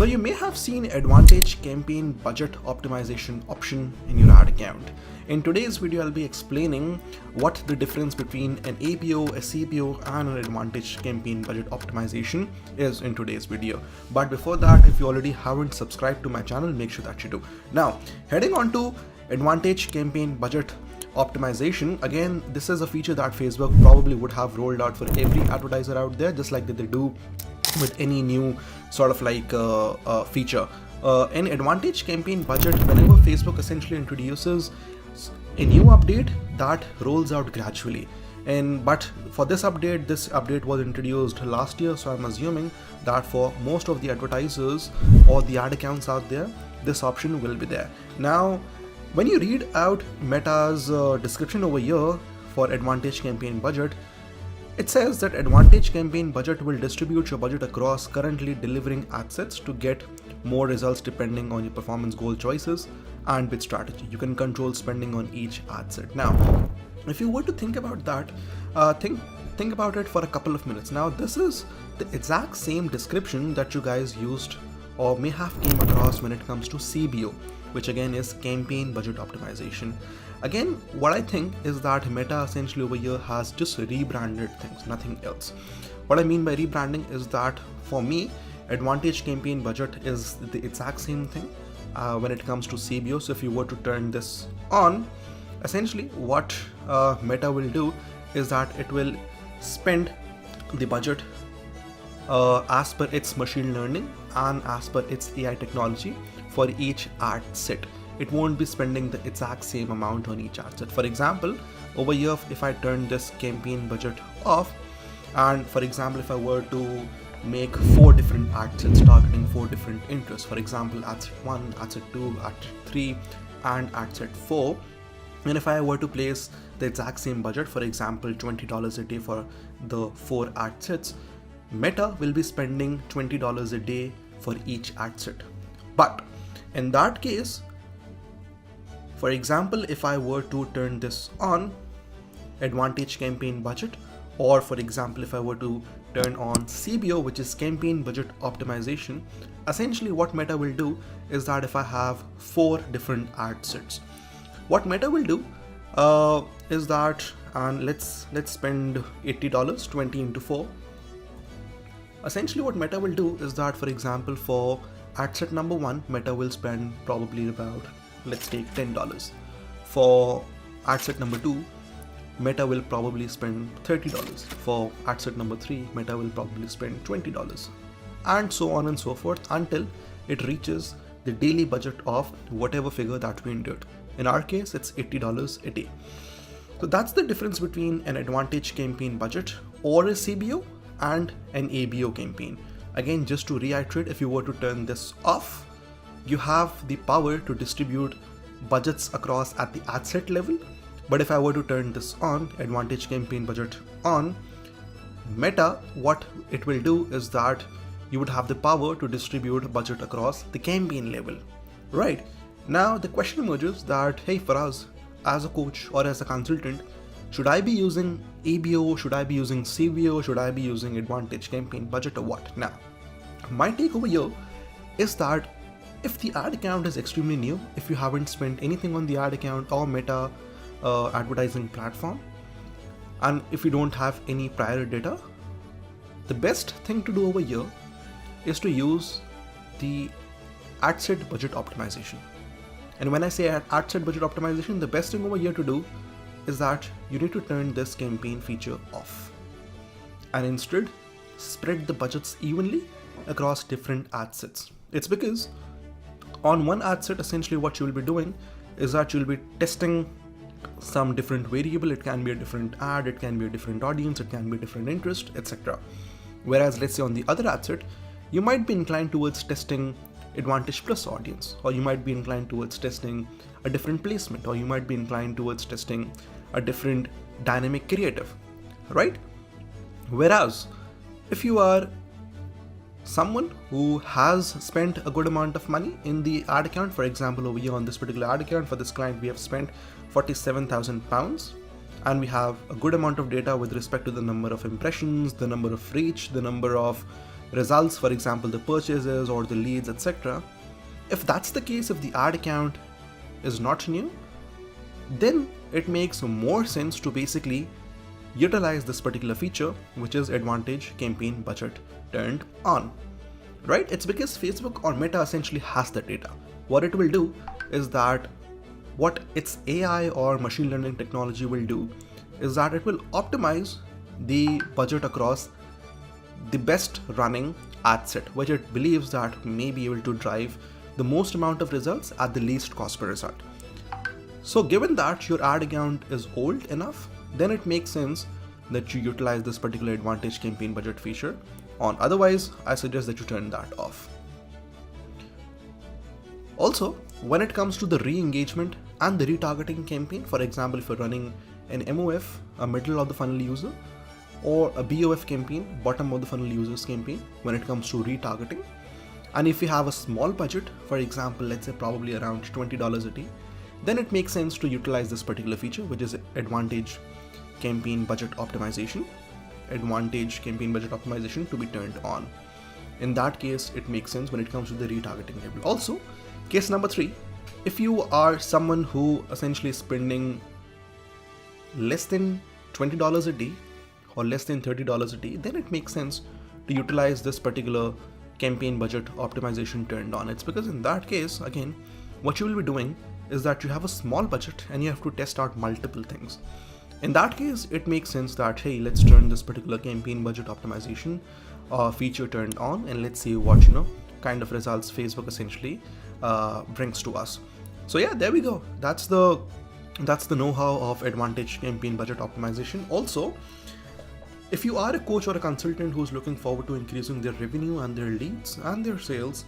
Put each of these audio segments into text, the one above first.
So you may have seen Advantage Campaign Budget Optimization option in your ad account. In today's video, I'll be explaining what the difference between an ABO, a CBO and an Advantage Campaign Budget Optimization is in today's video. But before that, if you already haven't subscribed to my channel, make sure that you do. Now, heading on to Advantage Campaign Budget Optimization. Again, this is a feature that Facebook probably would have rolled out for every advertiser out there, just like they do with any new sort of like feature. In Advantage Campaign Budget, whenever Facebook essentially introduces a new update, that rolls out gradually. But for this update was introduced last year, so I'm assuming that for most of the advertisers or the ad accounts out there, this option will be there. Now, when you read out Meta's description over here for Advantage Campaign Budget, it says that Advantage Campaign Budget will distribute your budget across currently delivering ad sets to get more results depending on your performance goal choices and bid strategy. You can control spending on each ad set. Now, if you were to think about that, think about it for a couple of minutes. Now, this is the exact same description that you guys used or may have came across when it comes to CBO, which again is Campaign Budget Optimization. Again, what I think is that Meta essentially over here has just rebranded things, nothing else. What I mean by rebranding is that for me, Advantage Campaign Budget is the exact same thing when it comes to CBO. So if you were to turn this on, essentially what Meta will do is that it will spend the budget as per its machine learning and as per its AI technology for each ad set. It won't be spending the exact same amount on each ad set. For example, over here, if I turn this campaign budget off, and for example, if I were to make 4 different ad sets targeting 4 different interests, for example, ad set 1, ad set 2, ad set 3, and ad set 4, and if I were to place the exact same budget, for example, $20 a day for the 4 ad sets, Meta will be spending $20 a day for each ad set. But in that case, for example, if I were to turn this on, Advantage Campaign Budget, or for example, if I were to turn on CBO, which is Campaign Budget Optimization, essentially what Meta will do is that if I have 4 different ad sets, what Meta will do is that, and let's spend $80, 20 into 4. Essentially what Meta will do is that, for example, for ad set number 1, Meta will spend probably about, let's take $10. For ad set number 2, Meta will probably spend $30. For ad set number 3, Meta will probably spend $20, and so on and so forth until it reaches the daily budget of whatever figure that we entered. In our case, it's $80 a day. So that's the difference between an Advantage Campaign Budget or a CBO and an ABO campaign. Again, just to reiterate, if you were to turn this off, you have the power to distribute budgets across at the ad set level. But if I were to turn this on, Advantage Campaign Budget on, Meta, what it will do is that you would have the power to distribute budget across the campaign level. Right? Now the question emerges that, hey Faraz, as a coach or as a consultant, should I be using ABO? Should I be using CBO? Should I be using Advantage Campaign Budget or what? Now, my take over here is that if the ad account is extremely new, if you haven't spent anything on the ad account or Meta advertising platform, and if you don't have any prior data, the best thing to do over here is to use the ad set budget optimization. And when I say ad set budget optimization, the best thing over here to do is that you need to turn this campaign feature off and instead spread the budgets evenly across different ad sets. It's because on one ad set, essentially what you will be doing is that you'll be testing some different variable. It can be a different ad, it can be a different audience, it can be a different interest, etc. Whereas let's say on the other ad set, you might be inclined towards testing Advantage Plus audience, or you might be inclined towards testing a different placement, or you might be inclined towards testing a different dynamic creative, right? Whereas if you are someone who has spent a good amount of money in the ad account, for example, over here on this particular ad account for this client, we have spent £47,000, and we have a good amount of data with respect to the number of impressions, the number of reach, the number of results, for example, the purchases or the leads, etc. If that's the case, if the ad account is not new, then it makes more sense to basically utilize this particular feature, which is Advantage Campaign Budget turned on, right? It's because Facebook or Meta essentially has the data. What it will do is that what its AI or machine learning technology will do is that it will optimize the budget across the best running ad set, which it believes that may be able to drive the most amount of results at the least cost per result. So given that your ad account is old enough, then it makes sense that you utilize this particular Advantage Campaign Budget feature on. Otherwise, I suggest that you turn that off. Also, when it comes to the re-engagement and the retargeting campaign, for example, if you're running an MOF, a middle of the funnel user, or a BOF campaign, bottom of the funnel users campaign, when it comes to retargeting, and if you have a small budget, for example, let's say probably around $20 a day, then it makes sense to utilize this particular feature, which is Advantage Campaign Budget Optimization. Advantage Campaign Budget Optimization to be turned on. In that case, it makes sense when it comes to the retargeting level. Also, case number 3, if you are someone who essentially is spending less than $20 a day or less than $30 a day, then it makes sense to utilize this particular campaign budget optimization turned on. It's because in that case, again, what you will be doing is that you have a small budget and you have to test out multiple things. In that case, it makes sense that, hey, let's turn this particular campaign budget optimization feature turned on, and let's see what kind of results Facebook essentially brings to us. So yeah, there we go. That's the know-how of Advantage Campaign Budget Optimization. Also, if you are a coach or a consultant who's looking forward to increasing their revenue and their leads and their sales,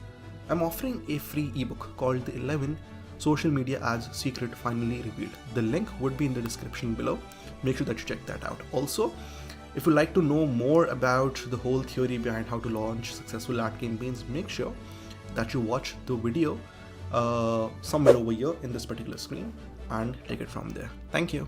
I'm offering a free ebook called the 11 Social Media Ads Secret Finally Revealed. The link would be in the description below. Make sure that you check that out. Also, if you'd like to know more about the whole theory behind how to launch successful ad campaigns, make sure that you watch the video somewhere over here in this particular screen and take it from there. Thank you.